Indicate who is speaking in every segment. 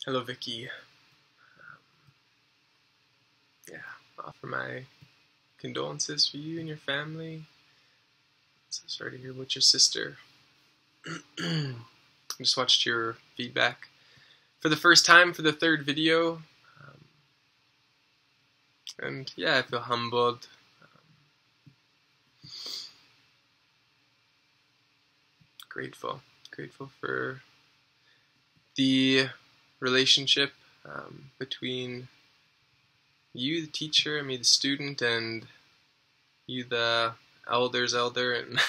Speaker 1: Hello, Vicky. Yeah, offer my condolences for you and your family. So sorry to hear about your sister. I just watched your feedback for the first time for the third video. And yeah, I feel humbled. Grateful. Grateful for the relationship between you, the teacher, and me, the student, and you, the elder's elder, and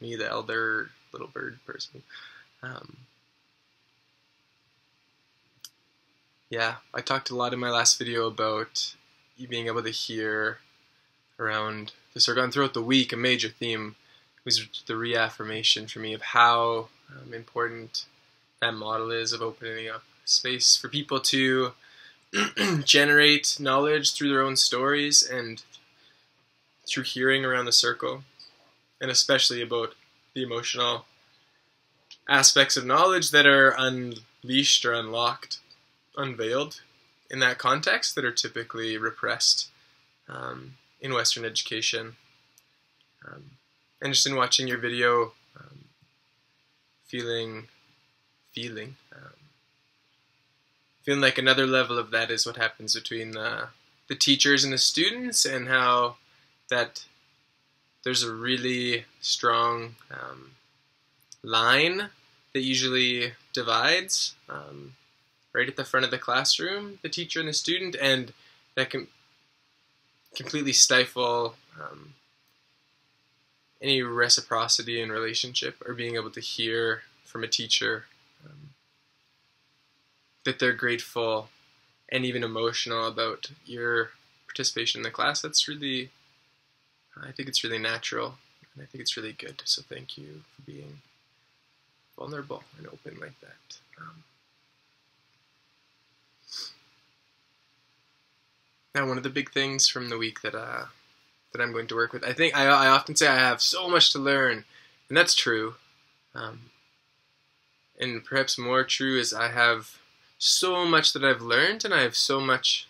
Speaker 1: me, the elder little bird person. Yeah, I talked a lot in my last video about you being able to hear around the circle, and throughout the week, a major theme was the reaffirmation for me of how important that model is of opening up space for people to generate knowledge through their own stories and through hearing around the circle, and especially about the emotional aspects of knowledge that are unleashed or unlocked, unveiled in that context that are typically repressed in Western education. And just in watching your video, feeling like another level of that is what happens between the teachers and the students, and how that there's a really strong line that usually divides right at the front of the classroom, the teacher and the student, and that can completely stifle any reciprocity in relationship, or being able to hear from a teacher that they're grateful and even emotional about your participation in the class. That's really, I think it's really natural, and I think it's really good. So thank you for being vulnerable and open like that. Now, one of the big things from the week that I'm going to work with, I think I often say I have so much to learn, and that's true. And perhaps more true is I have so much that I've learned, and I have so much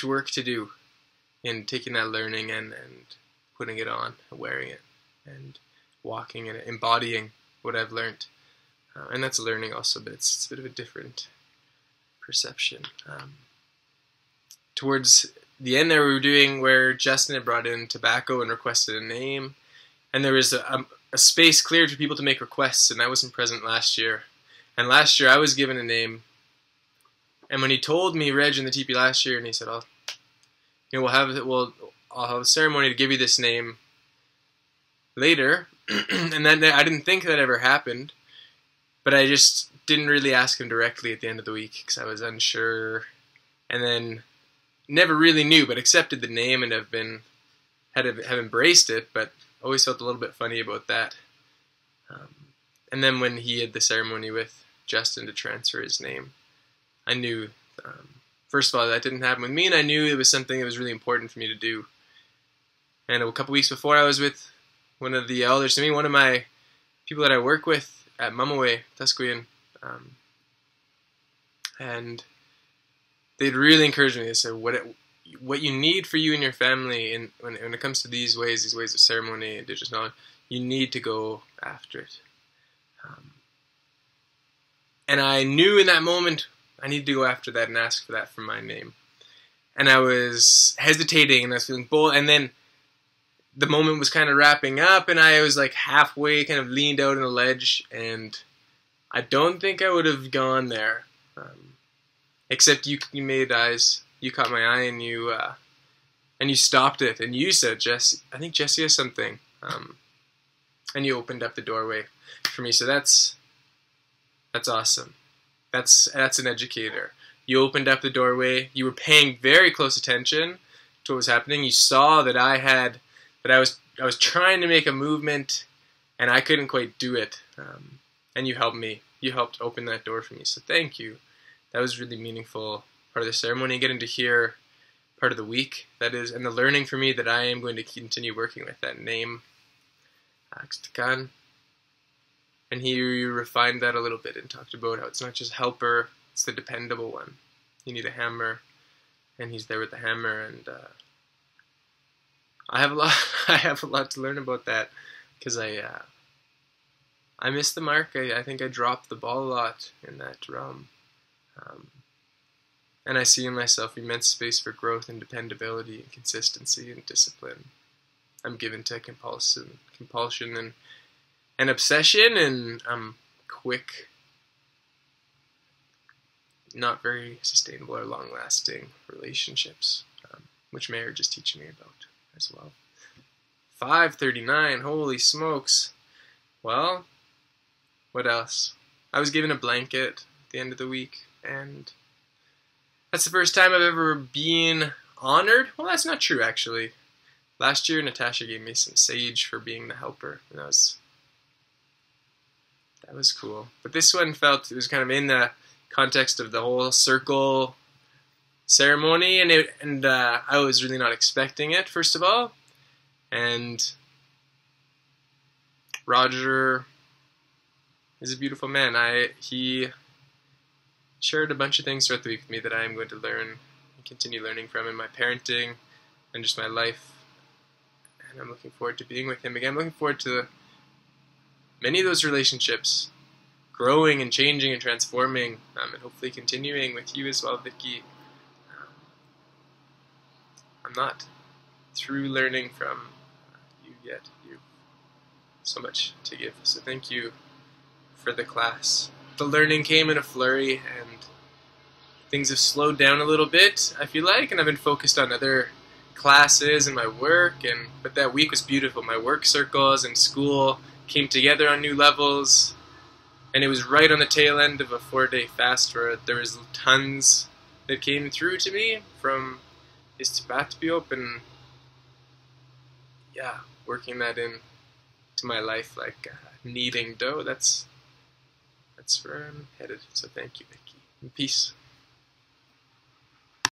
Speaker 1: work to do in taking that learning and putting it on, wearing it, and walking in it, embodying what I've learned. And that's learning also, but it's a bit of a different perception. Towards the end there, we were doing where Justin had brought in tobacco and requested a name, and there was a space cleared for people to make requests, and I wasn't present last year. And last year I was given a name, and when he told me, Reg, in the TP last year, and he said, I'll have a ceremony to give you this name later, and then I didn't think that ever happened, but I just didn't really ask him directly at the end of the week because I was unsure, and then never really knew, but accepted the name and have embraced it, but always felt a little bit funny about that. And then when he had the ceremony with Justin to transfer his name, I knew, first of all, that didn't happen with me, and I knew it was something that was really important for me to do. And a couple weeks before, I was with one of the elders to me, one of my people that I work with at Mamaway, Tusquean, and they'd really encouraged me. They said, what you need for you and your family, when it comes to these ways of ceremony, indigenous knowledge, you need to go after it. And I knew in that moment I needed to go after that and ask for that from my name. And I was hesitating, and I was feeling bold, and then the moment was kind of wrapping up, and I was like halfway kind of leaned out on a ledge, and I don't think I would have gone there. Except you made eyes, you caught my eye, and you stopped it, and you said, I think Jesse has something, and you opened up the doorway for me. So that's awesome. That's an educator. You opened up the doorway. You were paying very close attention to what was happening. You saw that I was trying to make a movement, and I couldn't quite do it. And you helped me. You helped open that door for me. So thank you. That was really meaningful part of the ceremony, getting to hear part of the week, that is, and the learning for me that I am going to continue working with that name, Axtakan. And he refined that a little bit and talked about how it's not just helper, it's the dependable one. You need a hammer, and he's there with the hammer. And I have a lot to learn about that, because I missed the mark. I think I dropped the ball a lot in that realm. And I see in myself immense space for growth and dependability and consistency and discipline. I'm given to compulsion and obsession, and I'm quick, not very sustainable or long-lasting relationships, which marriage is teaching me about as well. 5:39, holy smokes. Well, what else? I was given a blanket at the end of the week, and that's the first time I've ever been honored. Well, that's not true, actually. Last year, Natasha gave me some sage for being the helper, and that was cool. But this one it was kind of in the context of the whole circle ceremony, and I was really not expecting it, first of all. And Roger is a beautiful man. He shared a bunch of things throughout the week with me that I am going to learn and continue learning from in my parenting and just my life. And I'm looking forward to being with him again. I'm looking forward to many of those relationships growing and changing and transforming, and hopefully continuing with you as well, Vicky. I'm not through learning from you yet. You have so much to give, so thank you for the class. The learning came in a flurry, and things have slowed down a little bit, I feel like, and I've been focused on other classes and my work, but that week was beautiful. My work circles and school came together on new levels, and it was right on the tail end of a 4-day fast where there was tons that came through to me from Istibatbiop, and yeah, working that in to my life like kneading dough. That's where I'm headed. So thank you, Vicky. And peace.